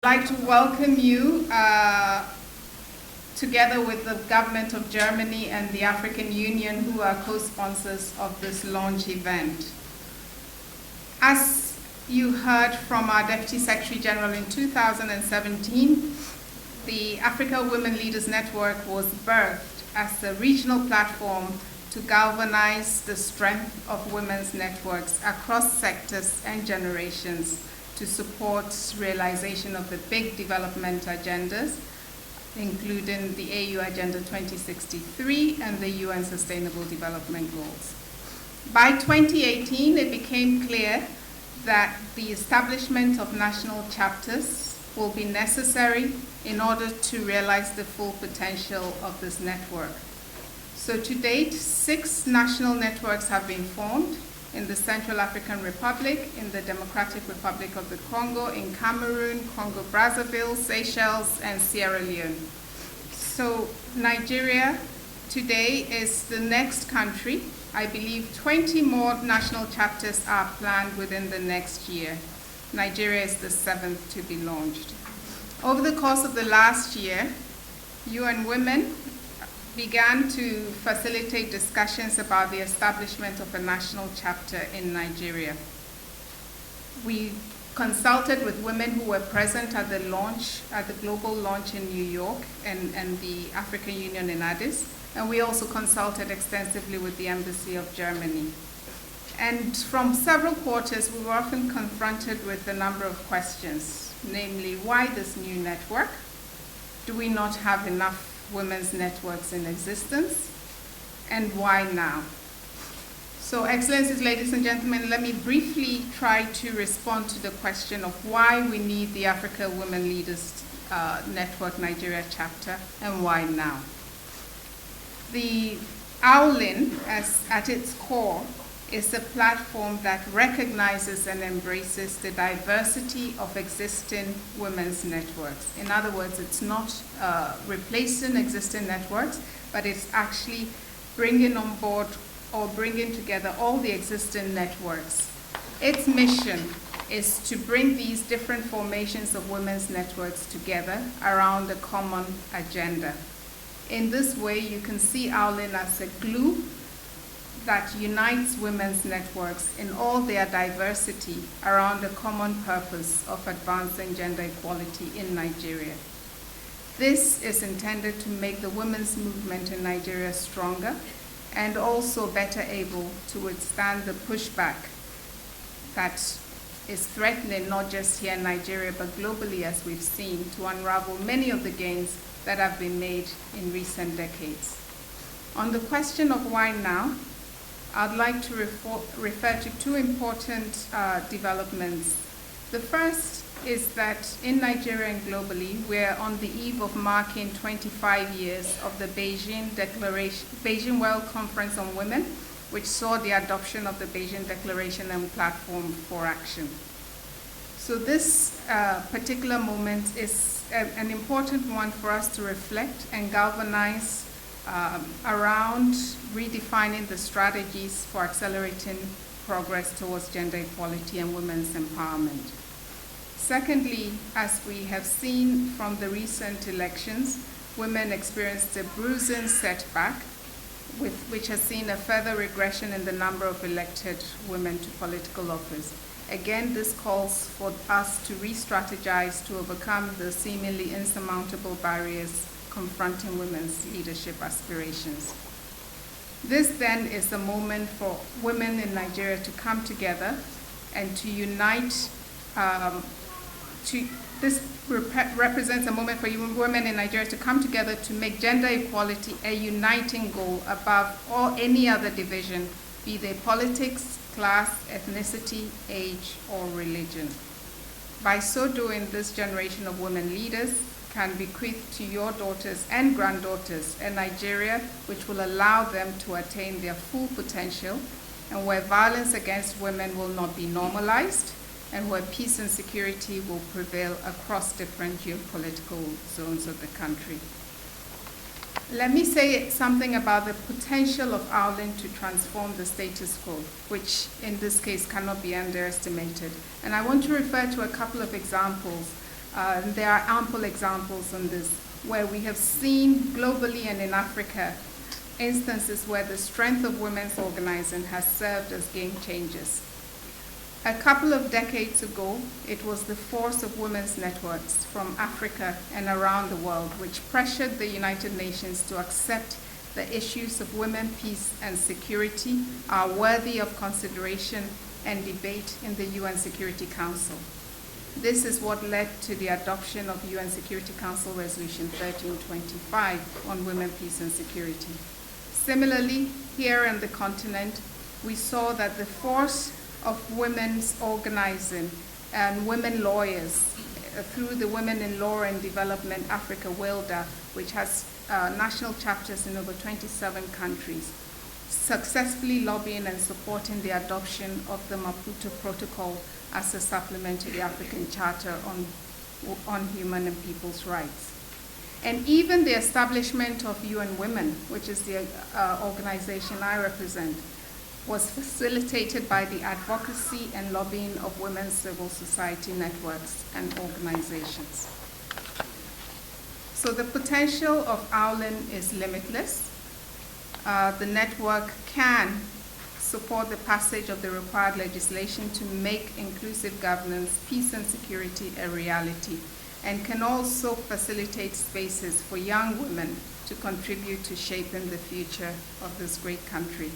I'd like to welcome you together with the government of Germany and the African Union, who are co-sponsors of this launch event. As you heard from our Deputy Secretary General in 2017, the Africa Women Leaders Network was birthed as a regional platform to galvanize the strength of women's networks across sectors and generations to support realization of the big development agendas, including the AU Agenda 2063 and the UN Sustainable Development Goals. By 2018, it became clear that the establishment of national chapters will be necessary in order to realize the full potential of this network. So to date, 6 national networks have been formed in the Central African Republic, in the Democratic Republic of the Congo, in Cameroon, Congo-Brazzaville, Seychelles, and Sierra Leone. So Nigeria today is the next country. I believe 20 more national chapters are planned within the next year. Nigeria is the 7th to be launched. Over the course of the last year, UN Women began to facilitate discussions about the establishment of a national chapter in Nigeria. We consulted with women who were present at the launch, at the global launch in New York and the African Union in Addis, and we also consulted extensively with the Embassy of Germany. And from several quarters, we were often confronted with a number of questions, namely, why this new network? Do we not have enough women's networks in existence, and why now? So, Excellencies, ladies and gentlemen, let me briefly try to respond to the question of why we need the Africa Women Leaders Network Nigeria chapter, and why now. The AWLIN, at its core, is a platform that recognizes and embraces the diversity of existing women's networks. In other words, it's not replacing existing networks, but it's actually bringing on board or bringing together all the existing networks. Its mission is to bring these different formations of women's networks together around a common agenda. In this way, you can see AWLIN as a glue that unites women's networks in all their diversity around a common purpose of advancing gender equality in Nigeria. This is intended to make the women's movement in Nigeria stronger and also better able to withstand the pushback that is threatening not just here in Nigeria but globally, as we've seen, to unravel many of the gains that have been made in recent decades. On the question of why now, I'd like to refer to 2 important developments. The first is that in Nigeria and globally, we're on the eve of marking 25 years of the Beijing World Conference on Women, which saw the adoption of the Beijing Declaration and Platform for Action. So this particular moment is an important one for us to reflect and galvanize around redefining the strategies for accelerating progress towards gender equality and women's empowerment. Secondly, as we have seen from the recent elections, women experienced a bruising setback, which has seen a further regression in the number of elected women to political office. Again, this calls for us to re-strategize to overcome the seemingly insurmountable barriers confronting women's leadership aspirations. This then is a moment for women in Nigeria to come together and to unite. This represents a moment for women in Nigeria to come together to make gender equality a uniting goal above all any other division, be they politics, class, ethnicity, age, or religion. By so doing, this generation of women leaders can bequeath to your daughters and granddaughters a Nigeria which will allow them to attain their full potential, and where violence against women will not be normalized, and where peace and security will prevail across different geopolitical zones of the country. Let me say something about the potential of AWLIN to transform the status quo, which in this case cannot be underestimated. And I want to refer to a couple of examples There are ample examples on this, where we have seen globally and in Africa instances where the strength of women's organizing has served as game changers. A couple of decades ago, it was the force of women's networks from Africa and around the world which pressured the United Nations to accept the issues of women, peace, and security are worthy of consideration and debate in the UN Security Council. This is what led to the adoption of UN Security Council Resolution 1325 on women, peace, and security. Similarly, here on the continent, we saw that the force of women's organizing and women lawyers through the Women in Law and Development Africa WILDA, which has national chapters in over 27 countries, successfully lobbying and supporting the adoption of the Maputo Protocol as a supplement to the African Charter on Human and People's Rights. And even the establishment of UN Women, which is the organization I represent, was facilitated by the advocacy and lobbying of women's civil society networks and organizations. So the potential of OWLIN is limitless. The network can support the passage of the required legislation to make inclusive governance, peace and security a reality, and can also facilitate spaces for young women to contribute to shaping the future of this great country.